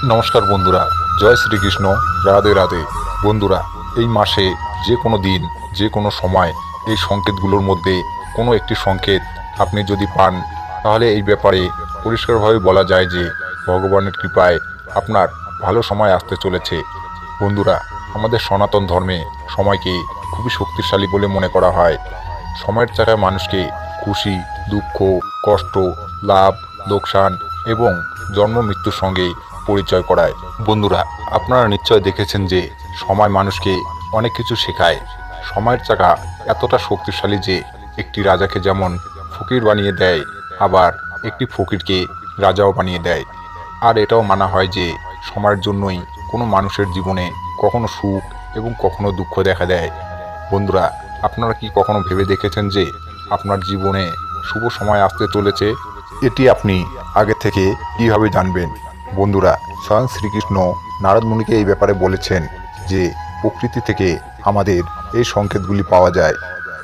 নমস্কার বন্ধুরা, জয় শ্রীকৃষ্ণ, রাধে রাধে। বন্ধুরা, এই মাসে যে কোনো দিন, যে কোনো সময় এই সংকেতগুলোর মধ্যে কোনো একটি সংকেত আপনি যদি পান, তাহলে এই ব্যাপারে পরিষ্কারভাবে বলা যায় যে ভগবানের কৃপায় আপনার ভালো সময় আসতে চলেছে। বন্ধুরা, আমাদের সনাতন ধর্মে সময়কে খুবই শক্তিশালী বলে মনে করা হয়। সময়ের চাকায় মানুষকে খুশি, দুঃখ, কষ্ট, লাভ, লোকসান এবং জন্ম মৃত্যুর সঙ্গে পরিচয় করায়। বন্ধুরা, আপনারা নিশ্চয় দেখেছেন যে সময় মানুষকে অনেক কিছু শেখায়। সময়ের চাকা এতটা শক্তিশালী যে একটি রাজাকে যেমন ফকির বানিয়ে দেয়, আবার একটি ফকিরকে রাজাও বানিয়ে দেয়। আর এটাও মানা হয় যে সময়ের জন্যই কোনো মানুষের জীবনে কখনো সুখ এবং কখনো দুঃখ দেখা দেয়। বন্ধুরা, আপনারা কি কখনো ভেবে দেখেছেন যে আপনার জীবনে শুভ সময় আসতে চলেছে? এটি আপনি আগে থেকে কিভাবে জানবেন? বন্ধুরা, স্বয়ং শ্রীকৃষ্ণ নারদ মুনিকে এই ব্যাপারে বলেছেন যে প্রকৃতি থেকে আমাদের এই সংকেতগুলি পাওয়া যায়।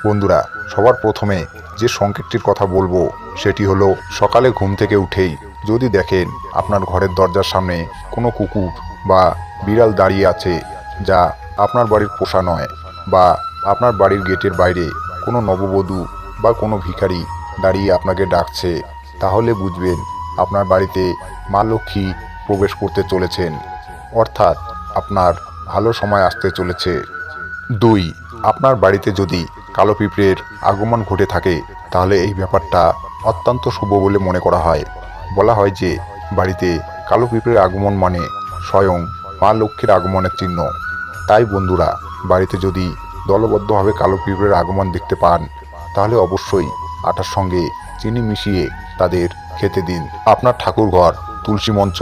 বন্ধুরা, সবার প্রথমে যে সংকেতটির কথা বলবো সেটি হলো সকালে ঘুম থেকে উঠেই যদি দেখেন আপনার ঘরের দরজার সামনে কোনো কুকুর বা বিড়াল দাঁড়িয়ে আছে, যা আপনার বাড়ির পোষা নয়, বা আপনার বাড়ির গেটের বাইরে কোনো নববধূ বা কোনো ভিখারি দাঁড়িয়ে আপনাকে ডাকছে, তাহলে বুঝবেন আপনার বাড়িতে মা লক্ষ্মী প্রবেশ করতে চলেছেন, অর্থাৎ আপনার ভালো সময় আসতে চলেছে। 2. আপনার বাড়িতে যদি কালো পিঁপড়ের আগমন ঘটে থাকে, তাহলে এই ব্যাপারটা অত্যন্ত শুভ বলে মনে করা হয়। বলা হয় যে বাড়িতে কালো পিঁপড়ের আগমন মানে স্বয়ং মা লক্ষ্মীর আগমনের চিহ্ন। তাই বন্ধুরা, বাড়িতে যদি দলবদ্ধভাবে কালো পিঁপড়ের আগমন দেখতে পান, তাহলে অবশ্যই আটার সঙ্গে চিনি মিশিয়ে তাদের খেতে দিন। আপনার ঠাকুরঘর, তুলসী মঞ্চ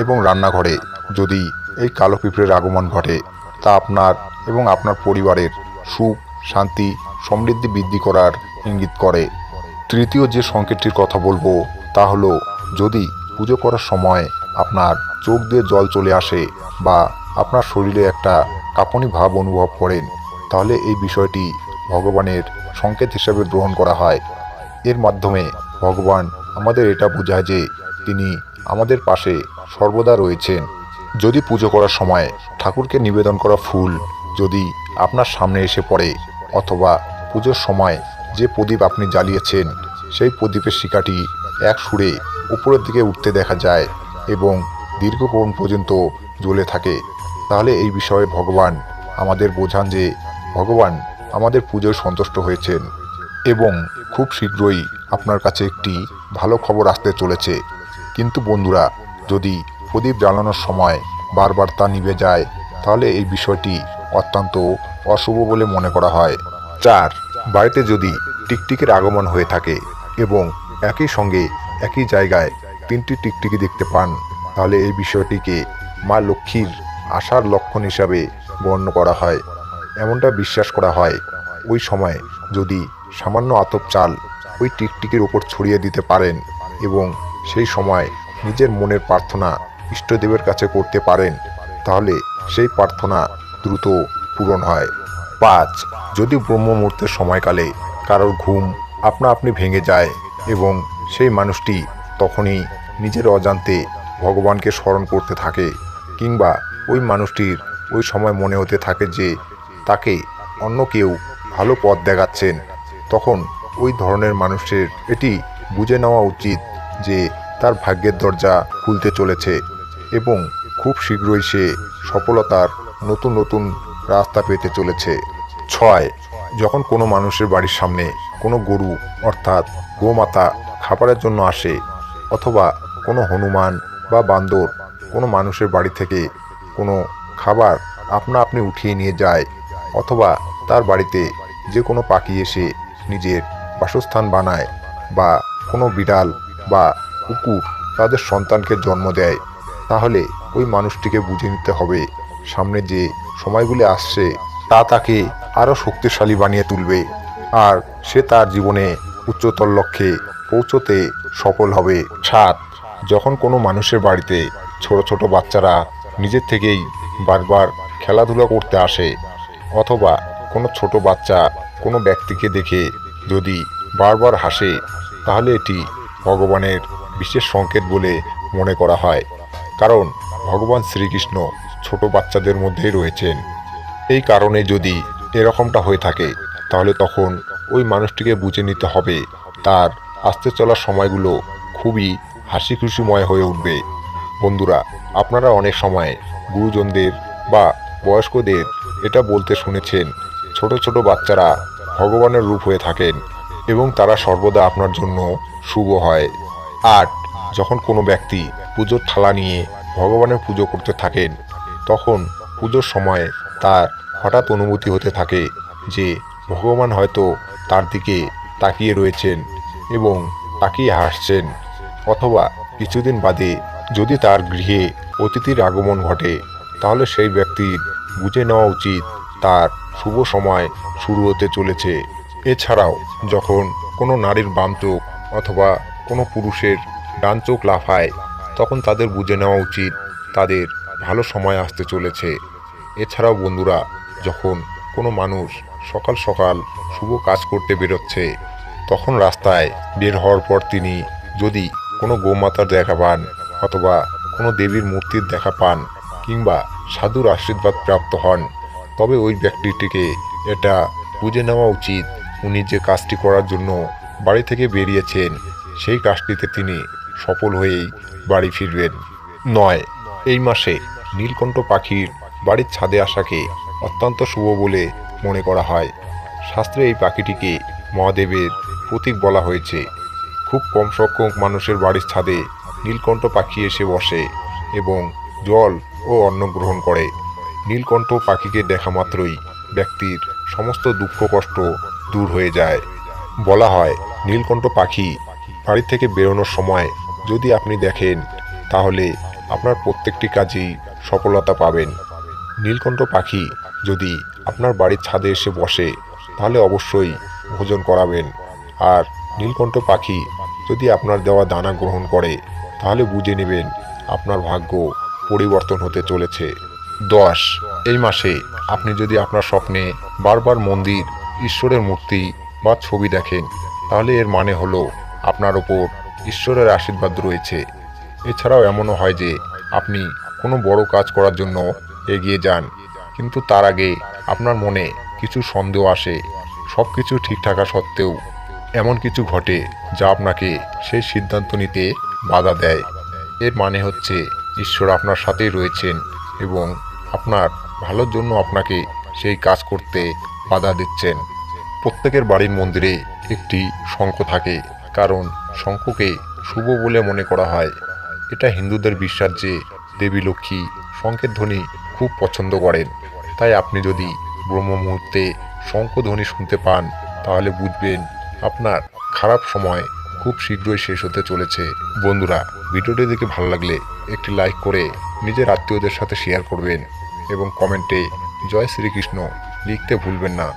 এবং রান্নাঘরে যদি এই কালো পিঁপড়ের আগমন ঘটে, তা আপনার এবং আপনার পরিবারের সুখ, শান্তি, সমৃদ্ধি বৃদ্ধি করার ইঙ্গিত করে। 3য় যে সংকেতটির কথা বলবো তা হলো, যদি পুজো করার সময় আপনার চোখ দিয়ে জল চলে আসে বা আপনার শরীরে একটা কাঁপুনি ভাব অনুভব করেন, তাহলে এই বিষয়টি ভগবানের সংকেত হিসেবে গ্রহণ করা হয়। এর মাধ্যমে ভগবান আমাদের এটা বোঝায় যে তিনি আমাদের পাশে সর্বদা রয়েছেন। যদি পুজো করার সময় ঠাকুরকে নিবেদন করা ফুল যদি আপনার সামনে এসে পড়ে, অথবা পুজোর সময় যে প্রদীপ আপনি জ্বালিয়েছেন সেই প্রদীপের শিখাটি এক সুরে উপরের দিকে উঠতে দেখা যায় এবং দীর্ঘক্ষণ পর্যন্ত জ্বলে থাকে, তাহলে এই বিষয়ে ভগবান আমাদের বোঝান যে ভগবান আমাদের পুজোয় সন্তুষ্ট হয়েছেন এবং খুব শীঘ্রই আপনার কাছে একটি ভালো খবর আসতে চলেছে। কিন্তু বন্ধুরা, যদি প্রদীপ জ্বালানোর সময় বারবার তা নিভে যায়, তাহলে এই বিষয়টি অত্যন্ত অশুভ বলে মনে করা হয়। 4. বাড়িতে যদি টিকটিকির আগমন হয়ে থাকে এবং একই সঙ্গে একই জায়গায় 3টি টিকটিকি দেখতে পান, তাহলে এই বিষয়টিকে মা লক্ষ্মীর আসার লক্ষণ হিসাবে গণ্য করা হয়। এমনটা বিশ্বাস করা হয়, ওই সময় যদি সামান্য আতপ চাল ওই টিকটিকির ওপর ছড়িয়ে দিতে পারেন এবং সেই সময় নিজের মনের প্রার্থনা ইষ্টদেবের কাছে করতে পারেন, তাহলে সেই প্রার্থনা দ্রুত পূরণ হয়। 5. যদি ব্রহ্ম মুহূর্তের সময়কালে কারোর ঘুম আপনা আপনি ভেঙে যায় এবং সেই মানুষটি তখনই নিজের অজান্তে ভগবানকে স্মরণ করতে থাকে, কিংবা ওই মানুষটির ওই সময় মনে হতে থাকে যে তাকে অন্য কেউ ভালো পথ দেখাচ্ছেন, তখন ওই ধরনের মানুষের এটি বুঝে নেওয়া উচিত যে তার ভাগ্যের দরজা খুলতে চলেছে এবং খুব শীঘ্রই সে সফলতার নতুন নতুন রাস্তা পেতে চলেছে। 6. যখন কোনো মানুষের বাড়ির সামনে কোনো গরু অর্থাৎ গোমাতা খাবারের জন্য আসে, অথবা কোনো হনুমান বা বান্দর কোনো মানুষের বাড়ি থেকে কোনো খাবার আপনা আপনি উঠিয়ে নিয়ে যায়, অথবা তার বাড়িতে যে কোনো পাখি এসে নিজের বাসস্থান বানায়, বা কোনো বিড়াল বা কুকুর তাদের সন্তানকে জন্ম দেয়, তাহলে ওই মানুষটিকে বুঝে নিতে হবে সামনে যে সময়গুলি আসছে তা তাকে আরও শক্তিশালী বানিয়ে তুলবে, আর সে তার জীবনে উচ্চতর লক্ষ্যে পৌঁছতে সফল হবে। 7. যখন কোনো মানুষের বাড়িতে ছোট ছোট বাচ্চারা নিজের থেকেই বারবার খেলাধুলা করতে আসে, অথবা কোনো ছোট বাচ্চা কোনো ব্যক্তিকে দেখে যদি বারবার হাসে, তাহলে এটি ভগবানের বিশেষ সংকেত বলে মনে করা হয়। কারণ ভগবান শ্রীকৃষ্ণ ছোট বাচ্চাদের মধ্যেই রয়েছেন। এই কারণে যদি এরকমটা হয়ে থাকে তাহলে তখন ওই মানুষটিকে বুঝে নিতে হবে তার আসতে চলার সময়গুলো খুবই হাসি খুশিময় হয়ে উঠবে। বন্ধুরা, আপনারা অনেক সময় গুরুজনদের বা বয়স্কদের এটা বলতে শুনেছেন, ছোট ছোট বাচ্চারা ভগবানের রূপ হয়ে থাকেন এবং তারা সর্বদা আপনার জন্য শুভ হয়। আর যখন কোনো ব্যক্তি পুজোর থালা নিয়ে ভগবানের পুজো করতে থাকেন তখন পুজোর সময় তার হঠাৎ অনুভূতি হতে থাকে যে ভগবান হয়তো তার দিকে তাকিয়ে রয়েছেন এবং তাকিয়ে হাসছেন, অথবা কিছুদিন বাদে যদি তার গৃহে অতিথির আগমন ঘটে তাহলে সেই ব্যক্তির বুঝে নেওয়া উচিত তার শুভ সময় শুরু হতে চলেছে। এছাড়াও যখন কোনো নারীর বাম চোখ অথবা কোনো পুরুষের ডান চোখ লাফায় তখন তাদের বুঝে নেওয়া উচিত তাদের ভালো সময় আসতে চলেছে। এছাড়াও বন্ধুরা, যখন কোনো মানুষ সকাল সকাল শুভ কাজ করতে বেরোচ্ছে তখন রাস্তায় বের হওয়ার পর তিনি যদি কোনো গোমাতার দেখা পান অথবা কোনো দেবীর মূর্তির দেখা পান কিংবা সাধুর আশীর্বাদ প্রাপ্ত হন তবে ওই ব্যক্তিটিকে এটা বুঝে নেওয়া উচিত উনি যে কাজটি করার জন্য বাড়ি থেকে বেরিয়েছেন সেই কাজটিতে তিনি সফল হয়েই বাড়ি ফিরবেন। 9, এই মাসে নীলকণ্ঠ পাখির বাড়ির ছাদে আসাকে অত্যন্ত শুভ বলে মনে করা হয়। শাস্ত্রে এই পাখিটিকে মহাদেবের প্রতীক বলা হয়েছে। খুব কম সংখ্যক মানুষের বাড়ির ছাদে নীলকণ্ঠ পাখি এসে বসে এবং জল ও অন্ন গ্রহণ করে। নীলকণ্ঠ পাখিকে দেখা মাত্রই ব্যক্তির সমস্ত দুঃখ কষ্ট দূর হয়ে যায়। বলা হয় নীলকণ্ঠ পাখি বাড়ি থেকে বেরোনোর সময় যদি আপনি দেখেন তাহলে আপনার প্রত্যেকটি কাজেই সফলতা পাবেন। নীলকণ্ঠ পাখি যদি আপনার বাড়ির ছাদে এসে বসে তাহলে অবশ্যই ভোজন করাবেন। আর নীলকণ্ঠ পাখি যদি আপনার দেওয়া দানা গ্রহণ করে তাহলে বুঝে নেবেন আপনার ভাগ্য পরিবর্তন হতে চলেছে। 10, এই মাসে আপনি যদি আপনার স্বপ্নে বারবার মন্দির, ঈশ্বরের মূর্তি বা ছবি দেখেন তাহলে এর মানে হলো আপনার ওপর ঈশ্বরের আশীর্বাদ রয়েছে। এছাড়াও এমনও হয় যে আপনি কোনো বড় কাজ করার জন্য এগিয়ে যান কিন্তু তার আগে আপনার মনে কিছু সন্দেহ আসে। সব কিছু ঠিক থাকা সত্ত্বেও এমন কিছু ঘটে যা আপনাকে সেই সিদ্ধান্ত নিতে বাধা দেয়। এর মানে হচ্ছে ঈশ্বর আপনার সাথেই রয়েছেন এবং আপনার ভালোর জন্য আপনাকে সেই কাজ করতে বাধা দিচ্ছেন। প্রত্যেকের বাড়ির মন্দিরে একটি শঙ্খ থাকে, কারণ শঙ্খকে শুভ বলে মনে করা হয়। এটা হিন্দুদের বিশ্বাস যে দেবী লক্ষ্মী শঙ্খের ধ্বনি খুব পছন্দ করেন। তাই আপনি যদি ব্রহ্ম মুহূর্তে শঙ্খধ্বনি শুনতে পান তাহলে বুঝবেন আপনার খারাপ সময় খুব শীঘ্রই শেষ হতে চলেছে। বন্ধুরা, ভিডিওটি দেখে ভালো লাগলে একটি লাইক করে নিজের আত্মীয়দের সাথে শেয়ার করবেন এবং কমেন্টে জয় শ্রীকৃষ্ণ লিখতে ভুলবেন না।